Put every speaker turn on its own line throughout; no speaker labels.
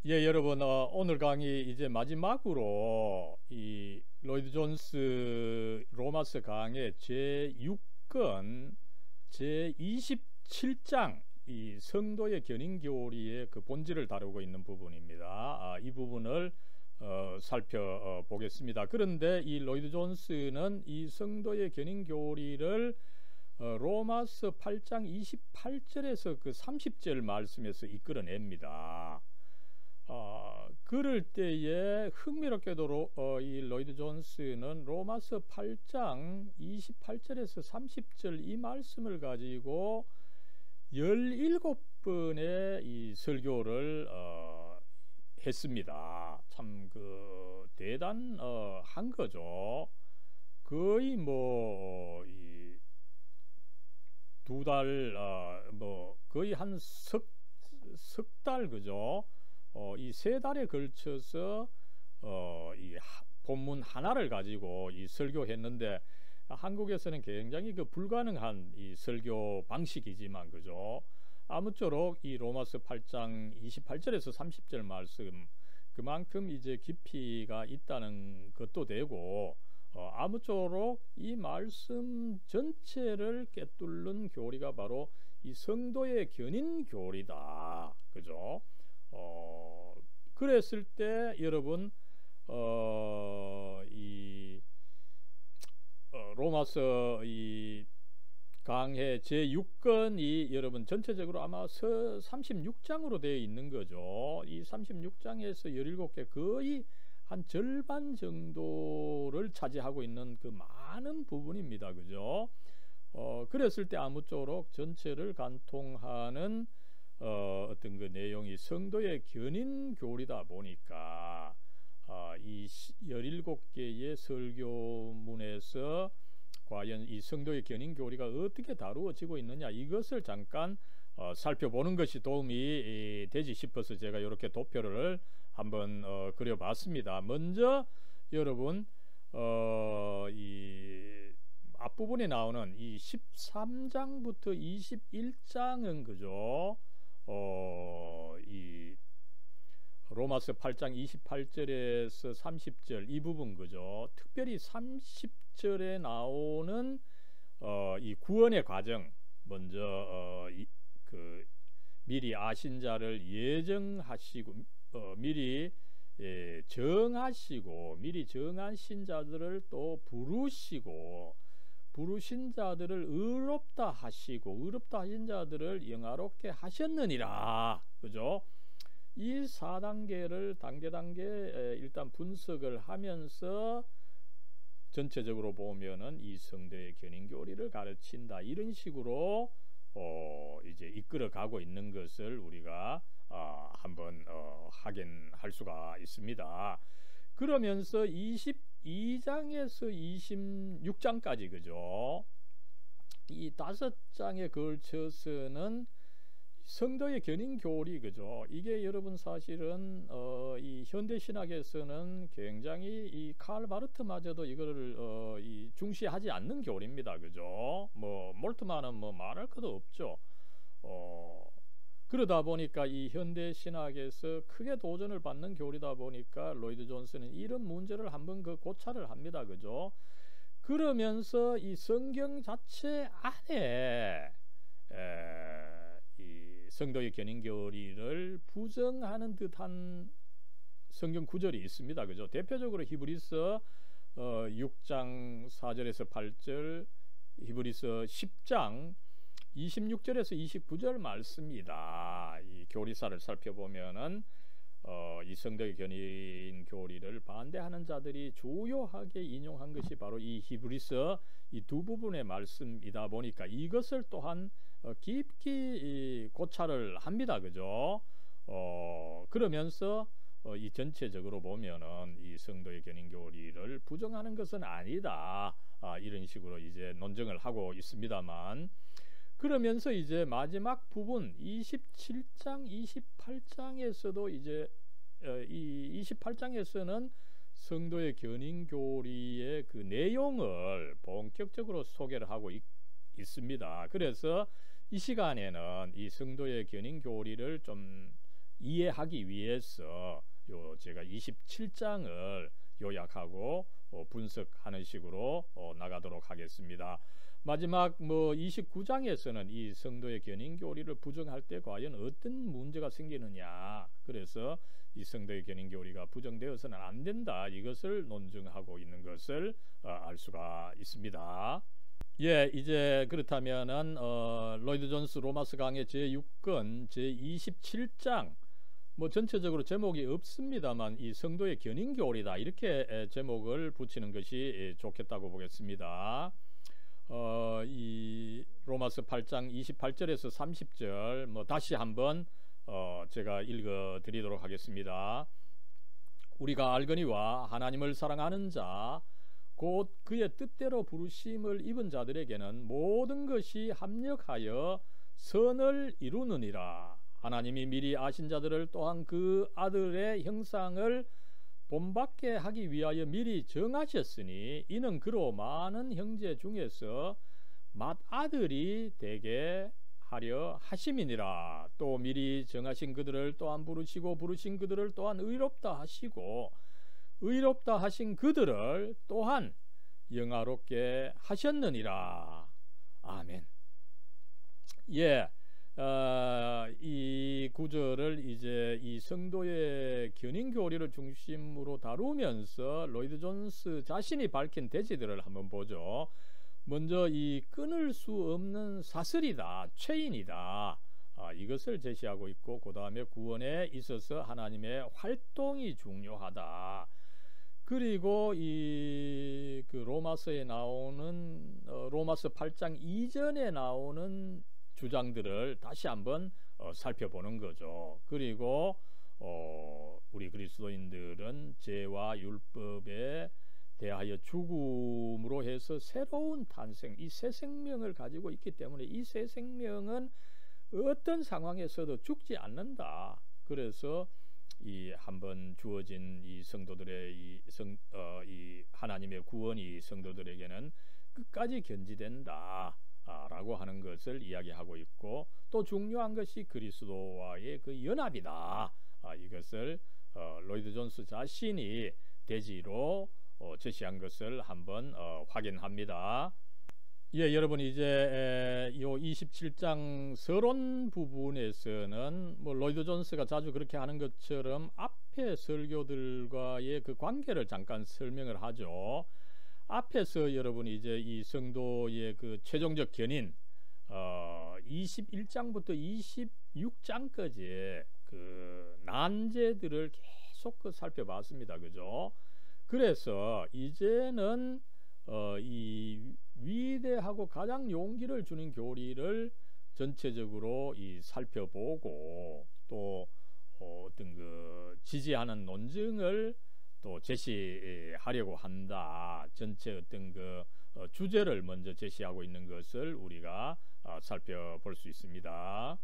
예, 여러분, 오늘 강의 이제 마지막으로 이 로이드 존스 로마서 강의 제6권 제27장 이 성도의 견인 교리의 그 본질을 다루고 있는 부분입니다. 이 부분을 살펴보겠습니다. 그런데 이 로이드 존스는 이 성도의 견인 교리를 로마서 8장 28절에서 그 30절 말씀에서 이끌어냅니다. 그럴 때에 흥미롭게도 이 로이드 존스는 로마서 8장 28절에서 30절 이 말씀을 가지고 17번의 이 설교를 했습니다. 참 그 대단한 거죠. 거의 뭐 이 두 달 뭐 거의 한 석 달 그죠? 이 세 달에 걸쳐서 이 본문 하나를 가지고 이 설교했는데 한국에서는 굉장히 그 불가능한 이 설교 방식이지만 그죠. 아무쪼록 이 로마서 8장 28절에서 30절 말씀 그만큼 이제 깊이가 있다는 것도 되고 아무쪼록 이 말씀 전체를 꿰뚫는 교리가 바로 이 성도의 견인 교리다. 그죠? 그랬을 때 여러분 이 로마서 이 강해 제6권이 여러분 전체적으로 아마 36장으로 되어 있는 거죠. 이 36장에서 17개 거의 한 절반 정도를 차지하고 있는 그 많은 부분입니다. 그죠? 그랬을 때 아무쪼록 전체를 간통하는 어떤 그 내용이 성도의 견인 교리다 보니까 이 17개의 설교문에서 과연 이 성도의 견인 교리가 어떻게 다루어지고 있느냐 이것을 잠깐 살펴보는 것이 도움이 되지 싶어서 제가 이렇게 도표를 한번 그려봤습니다. 먼저 여러분 이 앞부분에 나오는 이 13장부터 21장은 그죠? 이 로마서 8장 28절에서 30절 이 부분 그죠? 특별히 30절에 나오는 이 구원의 과정 먼저 그 미리 아신 자를 예정하시고 미리 정하시고 미리 정하신 자들을 또 부르시고 부르신 자들을 의롭다 하시고 의롭다 하신 자들을 영화롭게 하셨느니라. 그죠? 이 4단계를 단계 일단 분석을 하면서 전체적으로 보면은 이 성도의 견인 교리를 가르친다. 이런 식으로 이제 이끌어 가고 있는 것을 우리가 한번 확인할 수가 있습니다. 그러면서 22장에서 26장까지 그죠? 이 5장에 걸쳐서는 성도의 견인 교리 그죠? 이게 여러분 사실은 이 현대 신학에서는 굉장히 이 칼 바르트마저도 이거를 이 중시하지 않는 교리입니다. 그죠? 뭐 몰트만은 뭐 말할 것도 없죠. 그러다 보니까 이 현대 신학에서 크게 도전을 받는 교리다 보니까 로이드 존스는 이런 문제를 한번 그 고찰을 합니다. 그죠? 그러면서 이 성경 자체 안에 이 성도의 견인 교리를 부정하는 듯한 성경 구절이 있습니다. 그죠? 대표적으로 히브리서 6장 4절에서 8절, 히브리서 10장 26절에서 29절 말씀이다. 이 교리사를 살펴보면은 이 성도의 견인 교리를 반대하는 자들이 주요하게 인용한 것이 바로 이 히브리서 이 두 부분의 말씀이다 보니까 이것을 또한 깊이 고찰을 합니다. 그죠? 그러면서 이 전체적으로 보면은 이 성도의 견인 교리를 부정하는 것은 아니다. 이런 식으로 이제 논증을 하고 있습니다만 그러면서 이제 마지막 부분 27장, 28장에서도 이제 이 28장에서는 성도의 견인 교리의 그 내용을 본격적으로 소개를 하고 있습니다. 그래서 이 시간에는 이 성도의 견인 교리를 좀 이해하기 위해서 요 제가 27장을 요약하고 분석하는 식으로 나가도록 하겠습니다. 마지막 29장에서는 이 성도의 견인교리를 부정할 때 과연 어떤 문제가 생기느냐, 그래서 이 성도의 견인교리가 부정되어서는 안 된다, 이것을 논증하고 있는 것을 알 수가 있습니다. 예, 이제 그렇다면은 로이드 존스 로마서 강의 제6권 제27장 전체적으로 제목이 없습니다만 이 성도의 견인교리다, 이렇게 제목을 붙이는 것이 좋겠다고 보겠습니다. 이 로마서 8장 28절에서 30절 다시 한번 제가 읽어 드리도록 하겠습니다. 우리가 알거니와 하나님을 사랑하는 자 곧 그의 뜻대로 부르심을 입은 자들에게는 모든 것이 합력하여 선을 이루느니라. 하나님이 미리 아신 자들을 또한 그 아들의 형상을 본받게 하기 위하여 미리 정하셨으니 이는 그로 많은 형제 중에서 맏아들이 되게 하려 하심이니라. 또 미리 정하신 그들을 또한 부르시고 부르신 그들을 또한 의롭다 하시고 의롭다 하신 그들을 또한 영화롭게 하셨느니라. 아멘. 예, 이 구절을 이제 이 성도의 견인교리를 중심으로 다루면서 로이드 존스 자신이 밝힌 대지들을 한번 보죠. 먼저 이 끊을 수 없는 사슬이다, 체인이다, 이것을 제시하고 있고, 그 다음에 구원에 있어서 하나님의 활동이 중요하다. 그리고 이 로마서에 나오는 로마서 8장 이전에 나오는 주장들을 다시 한번 살펴보는 거죠. 그리고 우리 그리스도인들은 죄와 율법에 대하여 죽음으로 해서 새로운 탄생, 이 새 생명을 가지고 있기 때문에 이 새 생명은 어떤 상황에서도 죽지 않는다. 그래서 이 한번 주어진 이 성도들의 이 하나님의 구원이 성도들에게는 끝까지 견지된다 라고 하는 것을 이야기하고 있고, 또 중요한 것이 그리스도와의 그 연합이다. 이것을 로이드 존스 자신이 대지로 제시한 것을 한번 확인합니다. 예, 여러분 이제 요 27장 서론 부분에서는 로이드 존스가 자주 그렇게 하는 것처럼 앞에 설교들과의 그 관계를 잠깐 설명을 하죠. 앞에서 여러분 이제 이 성도의 그 최종적 견인 21장부터 26장까지 그 난제들을 계속 살펴봤습니다. 그죠? 그래서 이제는 이 위대하고 가장 용기를 주는 교리를 전체적으로 살펴보고, 또 어떤 그 지지하는 논증을 또 제시하려고 한다. 전체 어떤 그 주제를 먼저 제시하고 있는 것을 우리가 살펴볼 수 있습니다.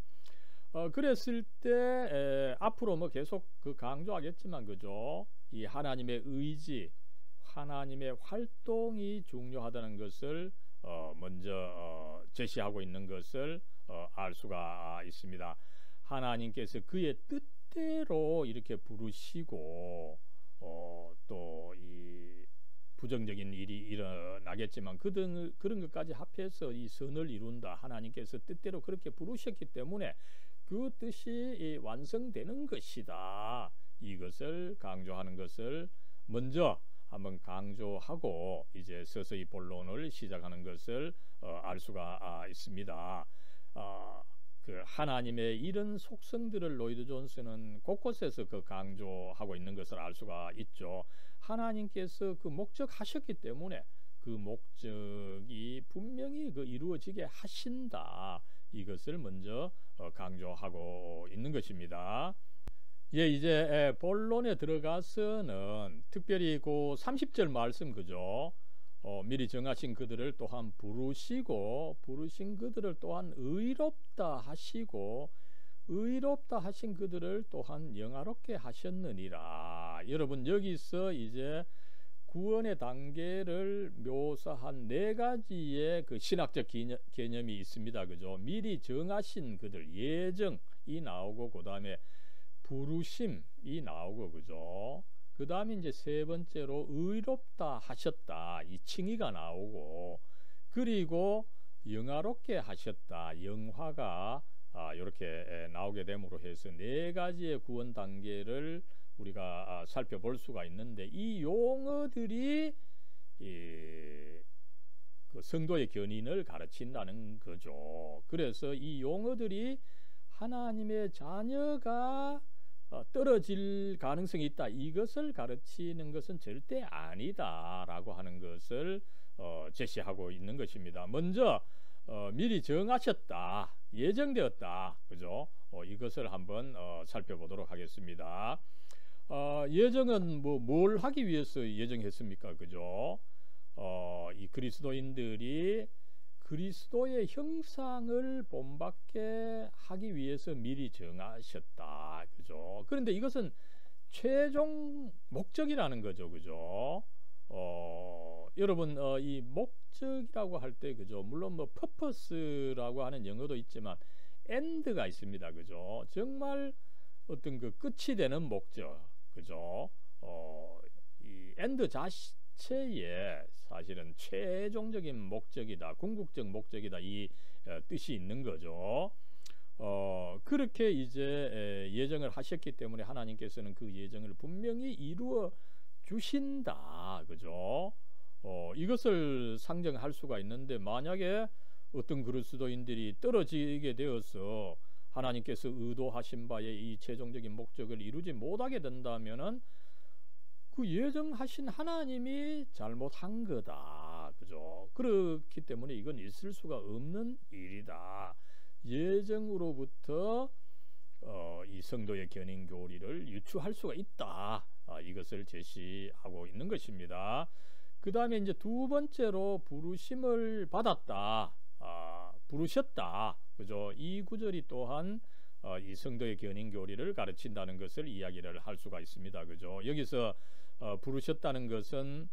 그랬을 때 앞으로 계속 그 강조하겠지만, 그죠? 이 하나님의 의지, 하나님의 활동이 중요하다는 것을 먼저 제시하고 있는 것을 알 수가 있습니다. 하나님께서 그의 뜻대로 이렇게 부르시고, 또 이 부정적인 일이 일어나겠지만 그런 것까지 합해서 이 선을 이룬다. 하나님께서 뜻대로 그렇게 부르셨기 때문에 그 뜻이 완성되는 것이다. 이것을 강조하는 것을 먼저 한번 강조하고 이제 서서히 본론을 시작하는 것을 알 수가 있습니다. 그 하나님의 이런 속성들을 로이드 존스는 곳곳에서 그 강조하고 있는 것을 알 수가 있죠. 하나님께서 그 목적하셨기 때문에 그 목적이 분명히 그 이루어지게 하신다. 이것을 먼저 강조하고 있는 것입니다. 예, 이제 본론에 들어가서는 특별히 그 30절 말씀, 그죠? 미리 정하신 그들을 또한 부르시고 부르신 그들을 또한 의롭다 하시고 의롭다 하신 그들을 또한 영화롭게 하셨느니라. 여러분 여기서 이제 구원의 단계를 묘사한 네 가지의 그 신학적 개념이 있습니다. 그죠? 미리 정하신 그들, 예정이 나오고, 그 다음에 부르심이 나오고 그죠. 그 다음에 이제 세 번째로 의롭다 하셨다 이 칭의가 나오고 그리고 영화롭게 하셨다 영화가 이렇게 나오게 됨으로 해서 네 가지의 구원 단계를 우리가 살펴볼 수가 있는데 이 용어들이 그 성도의 견인을 가르친다는 거죠. 그래서 이 용어들이 하나님의 자녀가 떨어질 가능성이 있다. 이것을 가르치는 것은 절대 아니다라고 하는 것을 제시하고 있는 것입니다. 먼저 미리 정하셨다, 예정되었다, 그죠? 이것을 한번 살펴보도록 하겠습니다. 예정은 뭘 하기 위해서 예정했습니까, 그죠? 이 그리스도인들이 그리스도의 형상을 본받게 하기 위해서 미리 정하셨다. 그죠? 그런데 이것은 최종 목적이라는 거죠. 그죠? 여러분, 이 목적이라고 할 때, 그죠? 물론 purpose라고 하는 영어도 있지만, end가 있습니다. 그죠? 정말 어떤 그 끝이 되는 목적. 그죠? 이 end 자체에 사실은 최종적인 목적이다, 궁극적 목적이다 이 뜻이 있는 거죠. 그렇게 이제 예정을 하셨기 때문에 하나님께서는 그 예정을 분명히 이루어 주신다, 그죠? 이것을 상정할 수가 있는데 만약에 어떤 그리스도인들이 떨어지게 되어서 하나님께서 의도하신 바의 이 최종적인 목적을 이루지 못하게 된다면은 그 예정하신 하나님이 잘못한 거다. 그죠? 그렇기 때문에 이건 있을 수가 없는 일이다. 예정으로부터 이 성도의 견인 교리를 유추할 수가 있다. 이것을 제시하고 있는 것입니다. 그 다음에 이제 두 번째로 부르심을 받았다. 부르셨다. 그죠? 이 구절이 또한 이 성도의 견인 교리를 가르친다는 것을 이야기를 할 수가 있습니다. 그죠? 여기서 부르셨다는 것은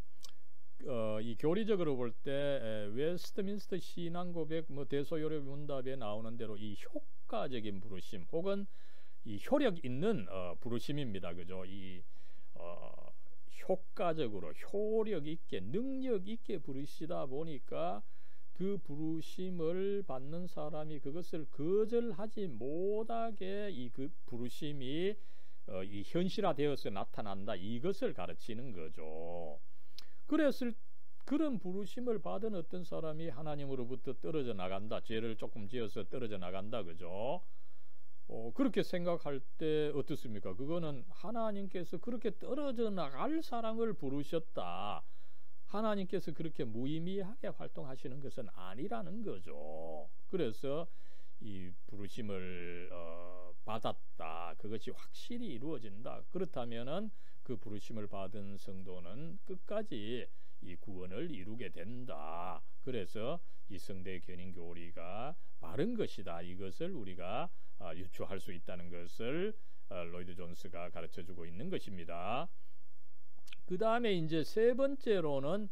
이 교리적으로 볼 때 웨스트민스터 신앙 고백 대소요리 문답에 나오는 대로 이 효과적인 부르심 혹은 이 효력 있는 부르심입니다. 그죠? 이 효과적으로 효력 있게 능력 있게 부르시다 보니까 그 부르심을 받는 사람이 그것을 거절하지 못하게 이 그 부르심이 이 현실화되어서 나타난다. 이것을 가르치는 거죠. 그래서 그런 부르심을 받은 어떤 사람이 하나님으로부터 떨어져 나간다. 죄를 조금 지어서 떨어져 나간다. 그죠? 그렇게 생각할 때 어떻습니까? 그거는 하나님께서 그렇게 떨어져 나갈 사람을 부르셨다. 하나님께서 그렇게 무의미하게 활동하시는 것은 아니라는 거죠. 그래서 이 부르심을 받았다. 그것이 확실히 이루어진다. 그렇다면은 그 부르심을 받은 성도는 끝까지 이 구원을 이루게 된다. 그래서 이 성도의 견인 교리가 바른 것이다. 이것을 우리가 유추할 수 있다는 것을 로이드 존스가 가르쳐주고 있는 것입니다. 그 다음에 이제 세 번째로는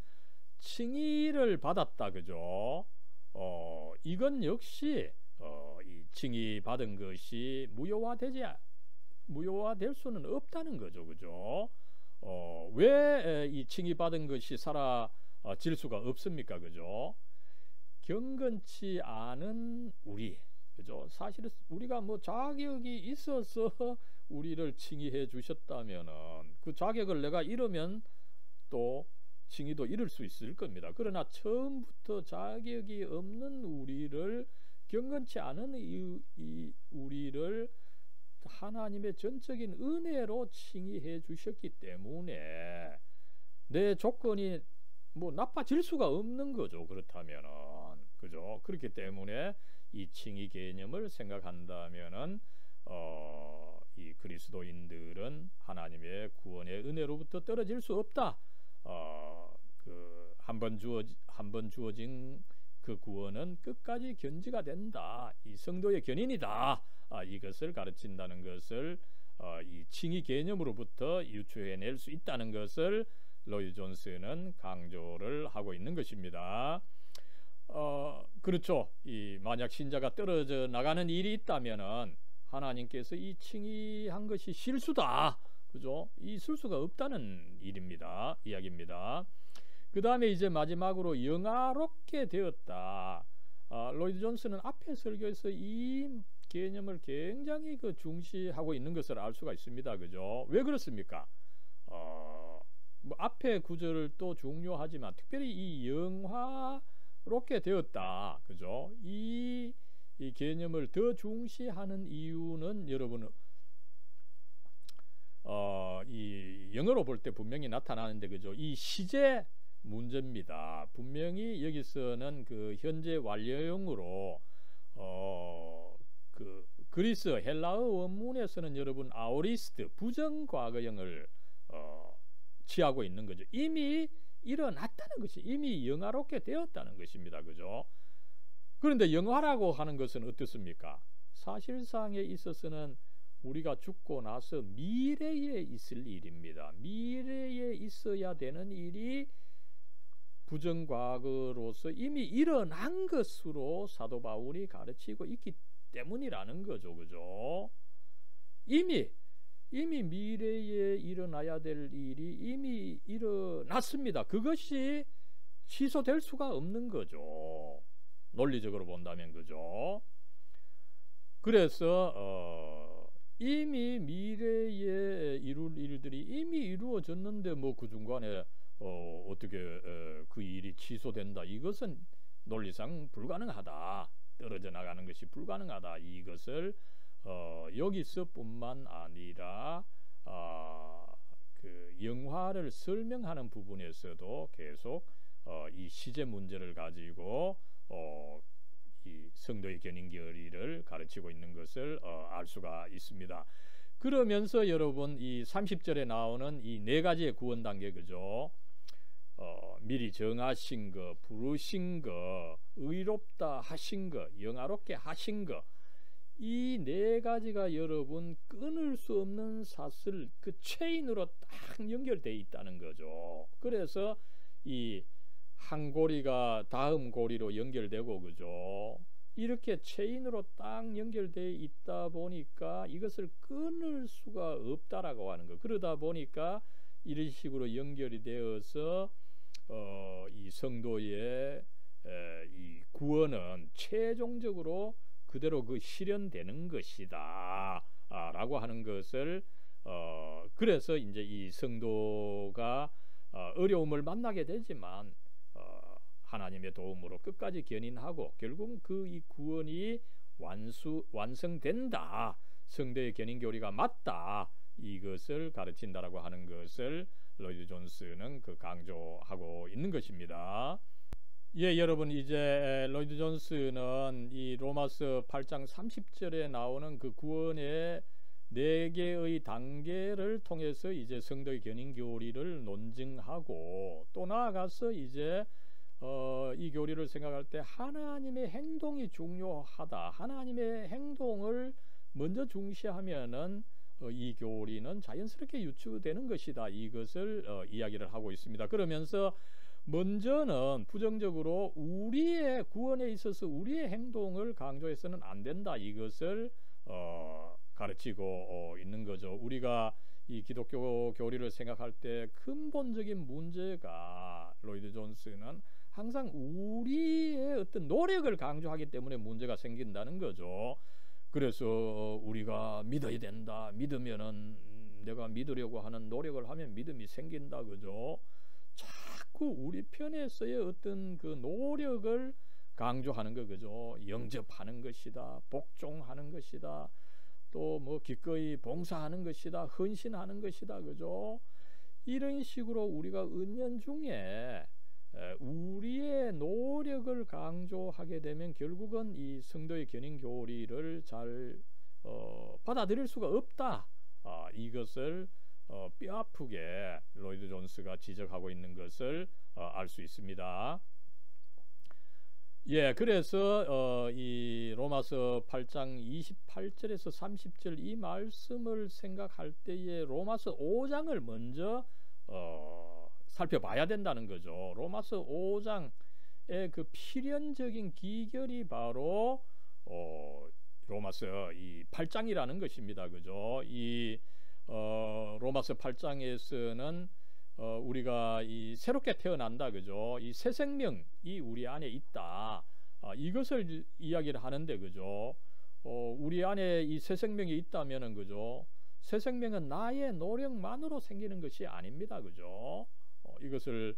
칭의를 받았다. 그죠? 이건 역시 이 칭의 받은 것이 무효화될 수는 없다는 거죠. 그죠? 왜 이 칭의 받은 것이 사라질 수가 없습니까? 그죠? 경건치 않은 우리, 그죠? 사실은 우리가 자격이 있어서 우리를 칭의해 주셨다면은 그 자격을 내가 잃으면 또 칭의도 잃을 수 있을 겁니다. 그러나 처음부터 자격이 없는 우리를, 경건치 않은 이 우리를 하나님의 전적인 은혜로 칭의해 주셨기 때문에 내 조건이 나빠질 수가 없는 거죠. 그렇다면은, 그죠? 그렇기 때문에 이 칭의 개념을 생각한다면은 이 그리스도인들은 하나님의 구원의 은혜로부터 떨어질 수 없다. 그 한 번 주어진 그 구원은 끝까지 견지가 된다. 이 성도의 견인이다. 이것을 가르친다는 것을 이 칭의 개념으로부터 유추해낼 수 있다는 것을 로이드 존스는 강조를 하고 있는 것입니다. 그렇죠. 이 만약 신자가 떨어져 나가는 일이 있다면은 하나님께서 이 칭의한 것이 실수다. 그죠? 있을 수가 없다는 이야기입니다. 그 다음에 이제 마지막으로 영화롭게 되었다. 로이드 존스는 앞에 설교에서 이 개념을 굉장히 중시하고 있는 것을 알 수가 있습니다. 그죠? 왜 그렇습니까? 뭐 앞에 구절을 또 중요하지만 특별히 이 영화롭게 되었다. 그죠? 이 개념을 더 중시하는 이유는 여러분 이 영어로 볼 때 분명히 나타나는데 그죠? 이 시제 문제입니다. 분명히 여기서는 그 현재 완료형으로 그 그리스 헬라어 원문에서는 여러분 아오리스트 부정과거형을 취하고 있는 거죠. 이미 일어났다는 것이 이미 영화롭게 되었다는 것입니다. 그죠? 그런데 영화라고 하는 것은 어떻습니까? 사실상에 있어서는 우리가 죽고 나서 미래에 있을 일입니다. 미래에 있어야 되는 일이 부정과거로서 이미 일어난 것으로 사도 바울이 가르치고 있기 때문이라는 거죠. 그죠? 이미 미래에 일어나야 될 일이 이미 일어났습니다. 그것이 취소될 수가 없는 거죠. 논리적으로 본다면. 그죠? 그래서 이미 미래에 이룰 일들이 이미 이루어졌는데 뭐 그 중간에 어떻게 그 일이 취소된다. 이것은 논리상 불가능하다. 떨어져 나가는 것이 불가능하다. 이것을 여기서뿐만 아니라 그 영화를 설명하는 부분에서도 계속 이 시제 문제를 가지고 이 성도의 견인교리를 가르치고 있는 것을 알 수가 있습니다. 그러면서 여러분 이 30절에 나오는 이 네 가지의 구원 단계 그죠? 미리 정하신 거, 부르신 거, 의롭다 하신 거, 영화롭게 하신 거, 이 네 가지가 여러분 끊을 수 없는 사슬 그 체인으로 딱 연결되어 있다는 거죠. 그래서 이 한 고리가 다음 고리로 연결되고 그죠? 이렇게 체인으로 딱 연결되어 있다 보니까 이것을 끊을 수가 없다라고 하는 거. 그러다 보니까 이런 식으로 연결이 되어서 이 성도의 이 구원은 최종적으로 그대로 그 실현되는 것이다 라고 하는 것을 그래서 이제 이 성도가 어려움을 만나게 되지만 하나님의 도움으로 끝까지 견인하고 결국 그 이 구원이 완성된다. 성도의 견인 교리가 맞다. 이것을 가르친다라고 하는 것을 로이드 존스는 강조하고 있는 것입니다. 예, 여러분 이제 로이드 존스는 이 로마서 8장 30절에 나오는 그 구원의 4개의 단계를 통해서 이제 성도의 견인 교리를 논증하고 또 나아가서 이제 이 교리를 생각할 때 하나님의 행동이 중요하다. 하나님의 행동을 먼저 중시하면은 이 교리는 자연스럽게 유추되는 것이다. 이것을 이야기를 하고 있습니다. 그러면서 먼저는 부정적으로 우리의 구원에 있어서 우리의 행동을 강조해서는 안 된다. 이것을 가르치고 있는 거죠. 우리가 이 기독교 교리를 생각할 때 근본적인 문제가 로이드 존스는 항상 우리의 어떤 노력을 강조하기 때문에 문제가 생긴다는 거죠. 그래서 우리가 믿어야 된다. 믿으면은 내가 믿으려고 하는 노력을 하면 믿음이 생긴다. 그죠? 자꾸 우리 편에서의 어떤 그 노력을 강조하는 거 그죠? 영접하는 것이다. 복종하는 것이다. 또 뭐 기꺼이 봉사하는 것이다. 헌신하는 것이다. 그죠? 이런 식으로 우리가 은연중에 우리의 노력을 강조하게 되면 결국은 이 성도의 견인 교리를 잘 받아들일 수가 없다. 이것을 뼈아프게 로이드 존스가 지적하고 있는 것을 알 수 있습니다. 예, 그래서 이 로마서 8장 28절에서 30절 이 말씀을 생각할 때에 로마서 5장을 먼저 살펴봐야 된다는 거죠. 로마서 5장의 그 필연적인 기결이 바로 로마서 이 8장이라는 것입니다. 그죠? 이 로마서 8장에서는 우리가 이 새롭게 태어난다, 그죠? 이 새 생명이 우리 안에 있다. 이것을 이야기를 하는데, 그죠? 우리 안에 이 새 생명이 있다면은, 그죠? 새 생명은 나의 노력만으로 생기는 것이 아닙니다, 그죠? 이것을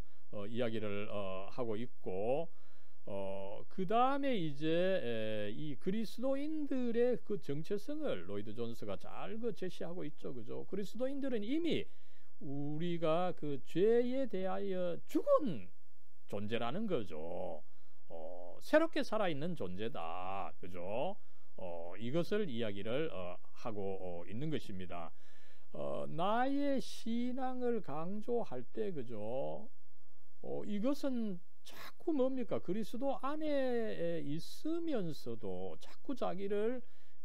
이야기를 하고 있고, 그 다음에 이제 이 그리스도인들의 그 정체성을 로이드 존스가 잘 그 제시하고 있죠, 그죠? 그리스도인들은 이미 우리가 그 죄에 대하여 죽은 존재라는 거죠. 새롭게 살아있는 존재다, 그죠? 이것을 이야기를 하고 있는 것입니다. 나의 신앙을 강조할 때, 그죠? 이것은 자꾸 뭡니까? 그리스도 안에 있으면서도 자꾸 자기를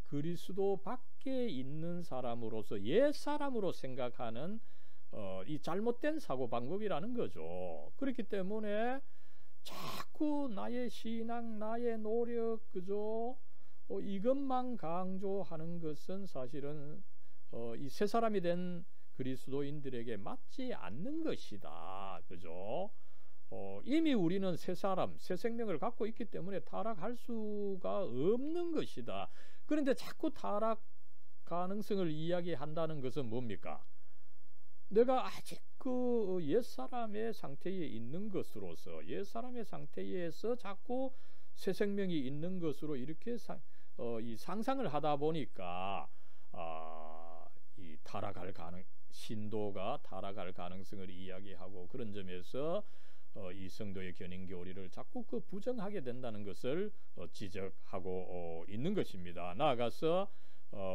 그리스도 밖에 있는 사람으로서 옛 사람으로 생각하는 이 잘못된 사고방법이라는 거죠. 그렇기 때문에 자꾸 나의 신앙, 나의 노력, 그죠? 이것만 강조하는 것은 사실은 이 새 사람이 된 그리스도인들에게 맞지 않는 것이다, 그죠? 이미 우리는 새 사람, 새 생명을 갖고 있기 때문에 타락할 수가 없는 것이다. 그런데 자꾸 타락 가능성을 이야기한다는 것은 뭡니까? 내가 아직 그 옛사람의 상태에 있는 것으로서 옛사람의 상태에서 자꾸 새 생명이 있는 것으로 이렇게 이 상상을 하다 보니까 이 신도가 타락할 가능성을 이야기하고 그런 점에서 이 성도의 견인 교리를 자꾸 그 부정하게 된다는 것을 지적하고 있는 것입니다. 나아가서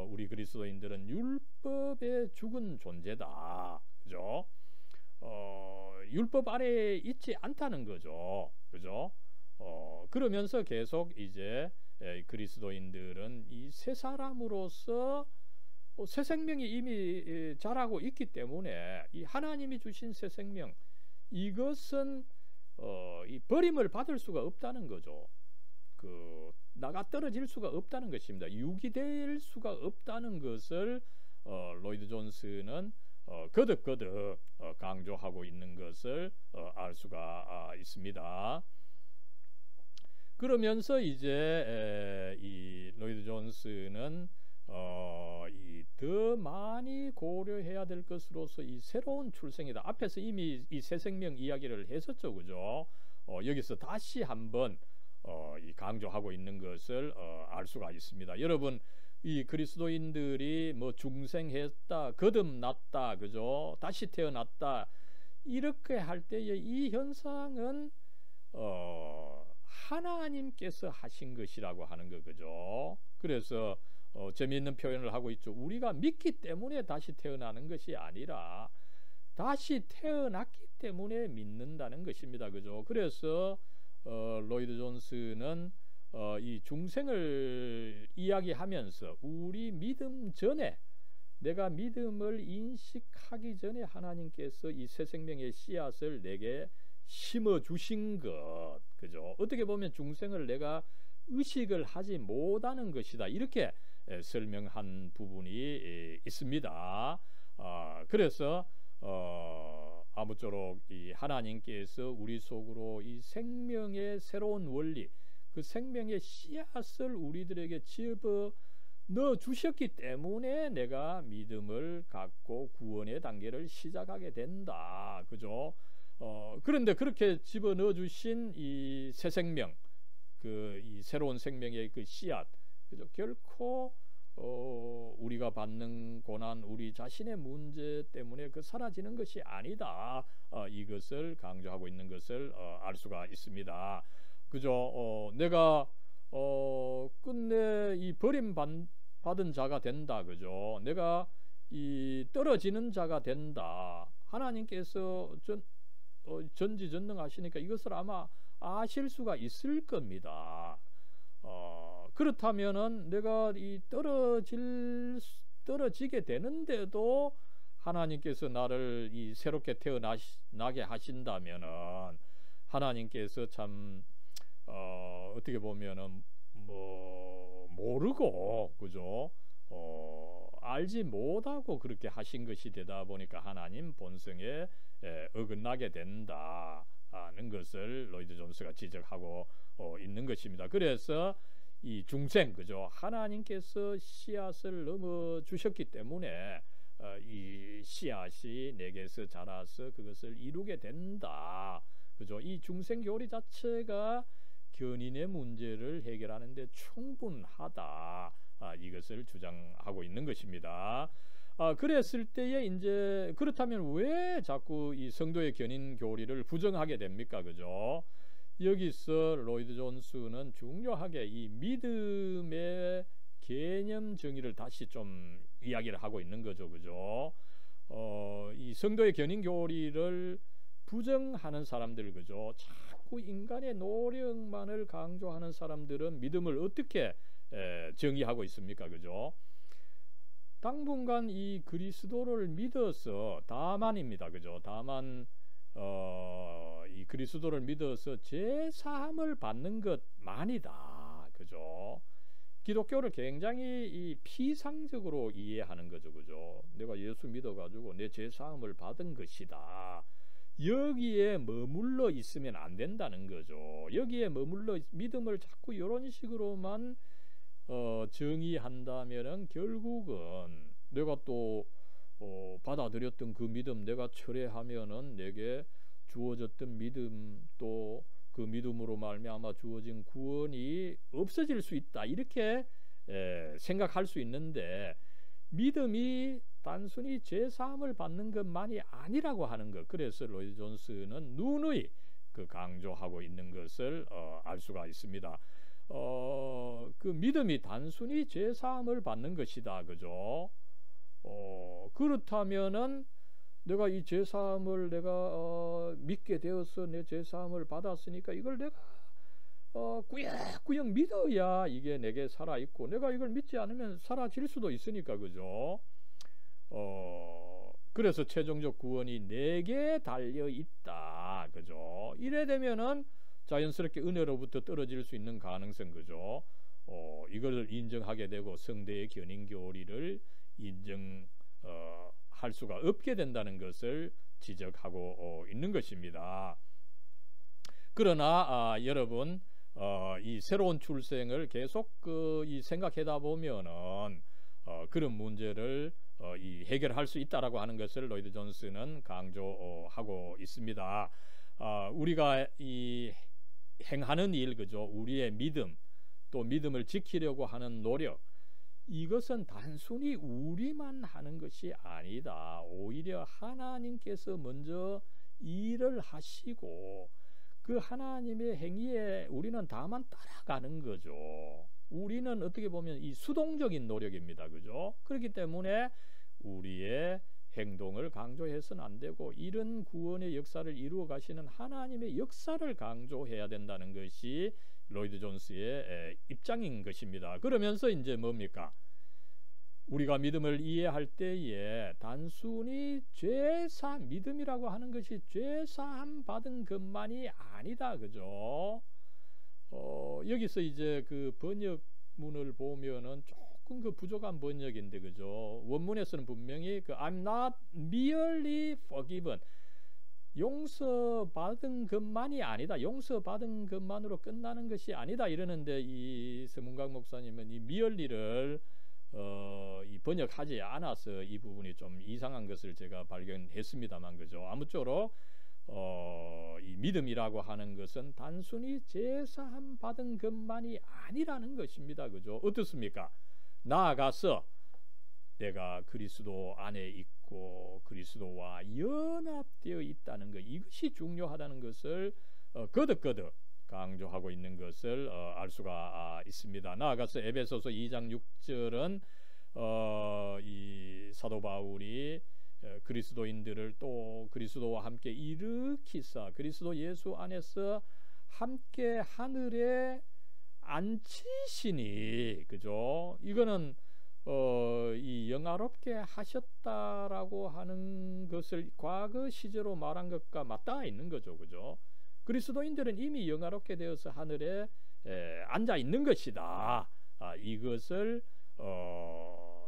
우리 그리스도인들은 율법에 죽은 존재다, 그죠? 율법 아래에 있지 않다는 거죠, 그죠? 그러면서 계속 이제 그리스도인들은 이 새 사람으로서 새 생명이 이미 자라고 있기 때문에 이 하나님이 주신 새 생명, 이것은 이 버림을 받을 수가 없다는 거죠. 그 나가 떨어질 수가 없다는 것입니다. 유기될 수가 없다는 것을 로이드 존스는 거듭 강조하고 있는 것을 알 수가 있습니다. 그러면서 이제 이 로이드 존스는 이 더 많이 고려해야 될 것으로서 이 새로운 출생이다. 앞에서 이미 이 새 생명 이야기를 했었죠, 그죠? 여기서 다시 한번 이 강조하고 있는 것을 알 수가 있습니다. 여러분, 이 그리스도인들이 뭐 중생했다, 거듭났다, 그죠? 다시 태어났다, 이렇게 할 때의 이 현상은 하나님께서 하신 것이라고 하는 거, 그죠? 그래서 재미있는 표현을 하고 있죠. 우리가 믿기 때문에 다시 태어나는 것이 아니라 다시 태어났기 때문에 믿는다는 것입니다, 그죠? 그래서 로이드 존스는 이 중생을 이야기하면서 우리 믿음 전에, 내가 믿음을 인식하기 전에 하나님께서 이 새 생명의 씨앗을 내게 심어 주신 것, 그죠? 어떻게 보면 중생을 내가 의식을 하지 못하는 것이다, 이렇게 설명한 부분이 있습니다. 그래서 아무쪼록 이 하나님께서 우리 속으로 이 생명의 새로운 원리, 그 생명의 씨앗을 우리들에게 집어 넣어 주셨기 때문에 내가 믿음을 갖고 구원의 단계를 시작하게 된다, 그죠? 그런데 그렇게 집어 넣어 주신 이 새 생명, 그 이 새로운 생명의 그 씨앗, 그죠? 결코 우리가 받는 고난, 우리 자신의 문제 때문에 그 사라지는 것이 아니다. 이것을 강조하고 있는 것을 알 수가 있습니다. 그죠? 내가 끝내 이 버림받은 자가 된다, 그죠? 내가 이 떨어지는 자가 된다. 하나님께서 전지전능하시니까 이것을 아마 아실 수가 있을 겁니다. 그렇다면은 내가 이 떨어지게 되는데도 하나님께서 나를 이 새롭게 태어나게 하신다면은 하나님께서 참 어떻게 보면은 모르고 그죠? 알지 못하고 그렇게 하신 것이 되다 보니까 하나님 본성에 어긋나게 된다는 것을 로이드 존스가 지적하고 있는 것입니다. 그래서 이 중생 그죠? 하나님께서 씨앗을 넘어 주셨기 때문에 이 씨앗이 내게서 자라서 그것을 이루게 된다. 그죠? 이 중생 교리 자체가 견인의 문제를 해결하는데 충분하다. 이것을 주장하고 있는 것입니다. 그랬을 때에 이제 그렇다면 왜 자꾸 이 성도의 견인 교리를 부정하게 됩니까? 그죠? 여기서 로이드 존스는 중요하게 이 믿음의 개념 정의를 다시 좀 이야기를 하고 있는 거죠. 그죠? 이 성도의 견인 교리를 부정하는 사람들 그죠? 자꾸 인간의 노력만을 강조하는 사람들은 믿음을 어떻게 정의하고 있습니까? 그죠? 당분간 이 그리스도를 믿어서 다만입니다. 그죠? 다만 이 그리스도를 믿어서 제사함을 받는 것만이다. 그죠? 기독교를 굉장히 이 피상적으로 이해하는 거죠. 그죠? 내가 예수 믿어가지고 내 제사함을 받은 것이다. 여기에 머물러 있으면 안 된다는 거죠. 여기에 머물러 믿음을 자꾸 이런 식으로만 정의한다면은 결국은 내가 또 받아들였던 그 믿음 내가 철회하면은 내게 주어졌던 믿음 또 그 믿음으로 말미암아 주어진 구원이 없어질 수 있다 이렇게 생각할 수 있는데 믿음이 단순히 죄사함을 받는 것만이 아니라고 하는 것. 그래서 로이드 존스는 누누이 그 강조하고 있는 것을 알 수가 있습니다. 그 믿음이 단순히 죄사함을 받는 것이다. 그죠? 그렇다면은 내가 이 죄사함을 내가 믿게 되어서 내 죄사함을 받았으니까 이걸 내가 꾸역꾸역 믿어야 이게 내게 살아있고 내가 이걸 믿지 않으면 사라질 수도 있으니까 그죠? 그래서 최종적 구원이 내게 달려있다 그죠? 이래 되면은 자연스럽게 은혜로부터 떨어질 수 있는 가능성 그죠? 이걸 인정하게 되고 성대의 견인 교리를 인정할 수가 없게 된다는 것을 지적하고 있는 것입니다. 그러나 여러분 이 새로운 출생을 계속 이 생각하다 보면은 그런 문제를 이 해결할 수 있다라고 하는 것을 로이드 존스는 강조하고 있습니다. 우리가 이 행하는 일 그죠? 우리의 믿음 또 믿음을 지키려고 하는 노력 이것은 단순히 우리만 하는 것이 아니다. 오히려 하나님께서 먼저 일을 하시고 그 하나님의 행위에 우리는 다만 따라가는 거죠. 우리는 어떻게 보면 이 수동적인 노력입니다. 그죠? 그렇기 때문에 우리의 행동을 강조해서는 안 되고 이런 구원의 역사를 이루어 가시는 하나님의 역사를 강조해야 된다는 것이 로이드 존스의 입장인 것입니다. 그러면서 이제 뭡니까? 우리가 믿음을 이해할 때에 단순히 믿음이라고 하는 것이 죄사함 받은 것만이 아니다. 그죠? 여기서 이제 그 번역문을 보면은 조금 그 부족한 번역인데 그죠? 원문에서는 분명히 그 I'm not merely forgiven 용서받은 것만이 아니다. 용서받은 것만으로 끝나는 것이 아니다. 이러는데 이 서문각 목사님은 이 merely를 이 번역하지 않아서 이 부분이 좀 이상한 것을 제가 발견했습니다만 그죠? 아무쪼록 이 믿음이라고 하는 것은 단순히 제사함 받은 것만이 아니라는 것입니다. 그죠? 어떻습니까? 나아가서 내가 그리스도 안에 있고 그리스도와 연합되어 있다는 것 이것이 중요하다는 것을 거듭거듭 강조하고 있는 것을 알 수가 있습니다. 나아가서 에베소서 2장 6절은 이 사도 바울이 그리스도인들을 또 그리스도와 함께 일으키사 그리스도 예수 안에서 함께 하늘에 앉히시니 그죠? 이거는 이 영화롭게 하셨다라고 하는 것을 과거 시제로 말한 것과 맞닿아 있는 거죠. 그죠? 그리스도인들은 이미 영화롭게 되어서 하늘에 앉아 있는 것이다. 이것을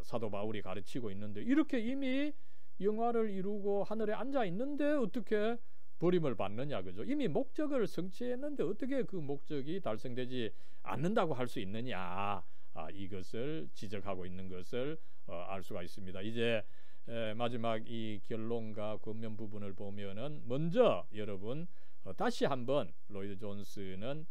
사도 바울이 가르치고 있는데, 이렇게 이미 영화를 이루고 하늘에 앉아 있는데 어떻게 버림을 받느냐, 그죠? 이미 목적을 성취했는데 어떻게 그 목적이 달성되지 않는다고 할 수 있느냐, 이것을 지적하고 있는 것을 알 수가 있습니다. 이제 마지막 이 결론과 권면 부분을 보면은, 먼저 여러분 다시 한번 로이드 존스는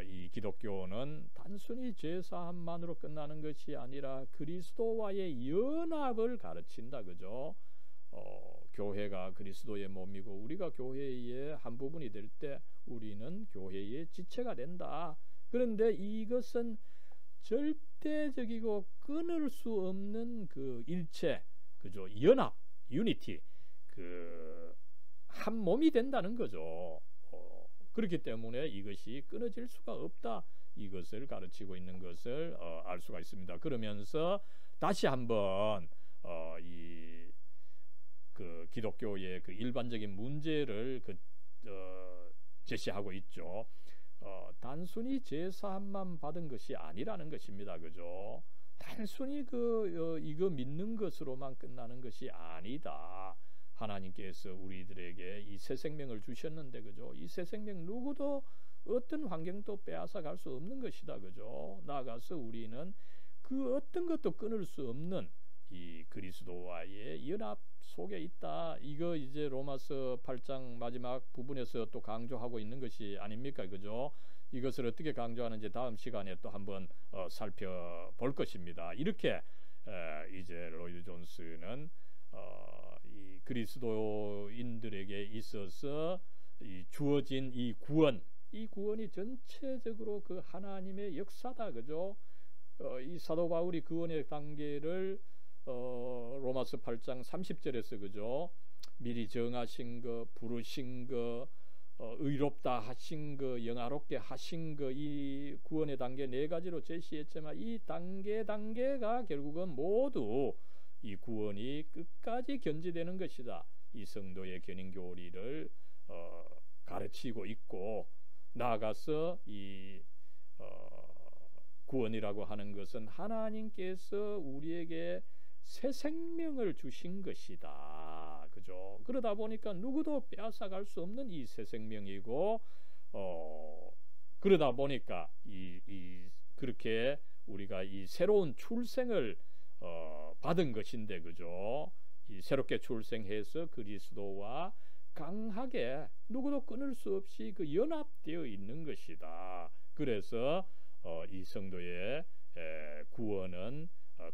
이 기독교는 단순히 죄사함만으로 끝나는 것이 아니라 그리스도와의 연합을 가르친다, 그죠? 교회가 그리스도의 몸이고 우리가 교회의 한 부분이 될 때 우리는 교회의 지체가 된다. 그런데 이것은 절대적이고 끊을 수 없는 그 일체, 그죠? 연합, 유니티, 그 한 몸이 된다는 거죠. 그렇기 때문에 이것이 끊어질 수가 없다, 이것을 가르치고 있는 것을 알 수가 있습니다. 그러면서 다시 한번 그 기독교의 그 일반적인 문제를 제시하고 있죠. 단순히 제사함만 받은 것이 아니라는 것입니다, 그죠? 단순히 이거 믿는 것으로만 끝나는 것이 아니다. 하나님께서 우리들에게 이 새 생명을 주셨는데, 그죠? 이 새 생명 누구도 어떤 환경도 빼앗아 갈 수 없는 것이다, 그죠? 나아가서 우리는 그 어떤 것도 끊을 수 없는 이 그리스도와의 연합 속에 있다. 이거 이제 로마서 8장 마지막 부분에서 또 강조하고 있는 것이 아닙니까, 그죠? 이것을 어떻게 강조하는지 다음 시간에 또 한번 살펴볼 것입니다. 이렇게 이제 로이드 존스는 이 그리스도인들에게 있어서 이 주어진 이 구원이 전체적으로 그 하나님의 역사다, 그죠? 이 사도 바울이 구원의 단계를 로마서 8장 30절에서, 그죠? 미리 정하신 거, 부르신 거, 의롭다 하신 거, 영화롭게 하신 거, 이 구원의 단계 네 가지로 제시했지만, 이 단계가 결국은 모두 이 구원이 끝까지 견지되는 것이다. 이 성도의 견인교리를 가르치고 있고, 나아가서 이 구원이라고 하는 것은 하나님께서 우리에게 새 생명을 주신 것이다, 그죠? 그러다 보니까 누구도 빼앗아갈 수 없는 이 새 생명이고, 그러다 보니까 그렇게 우리가 이 새로운 출생을 받은 것인데, 그죠? 이 새롭게 출생해서 그리스도와 강하게 누구도 끊을 수 없이 그 연합되어 있는 것이다. 그래서 이 성도의 구원은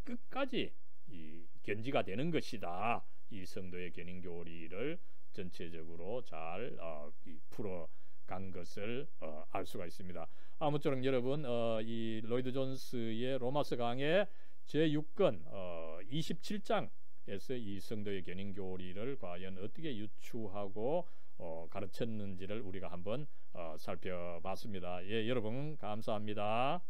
끝까지 이 견지가 되는 것이다. 이 성도의 견인교리를 전체적으로 잘 풀어간 것을 알 수가 있습니다. 아무쪼록 여러분, 이 로이드 존스의 로마서 강의 제6권 27장에서 이 성도의 견인교리를 과연 어떻게 유추하고 가르쳤는지를 우리가 한번 살펴봤습니다. 예, 여러분 감사합니다.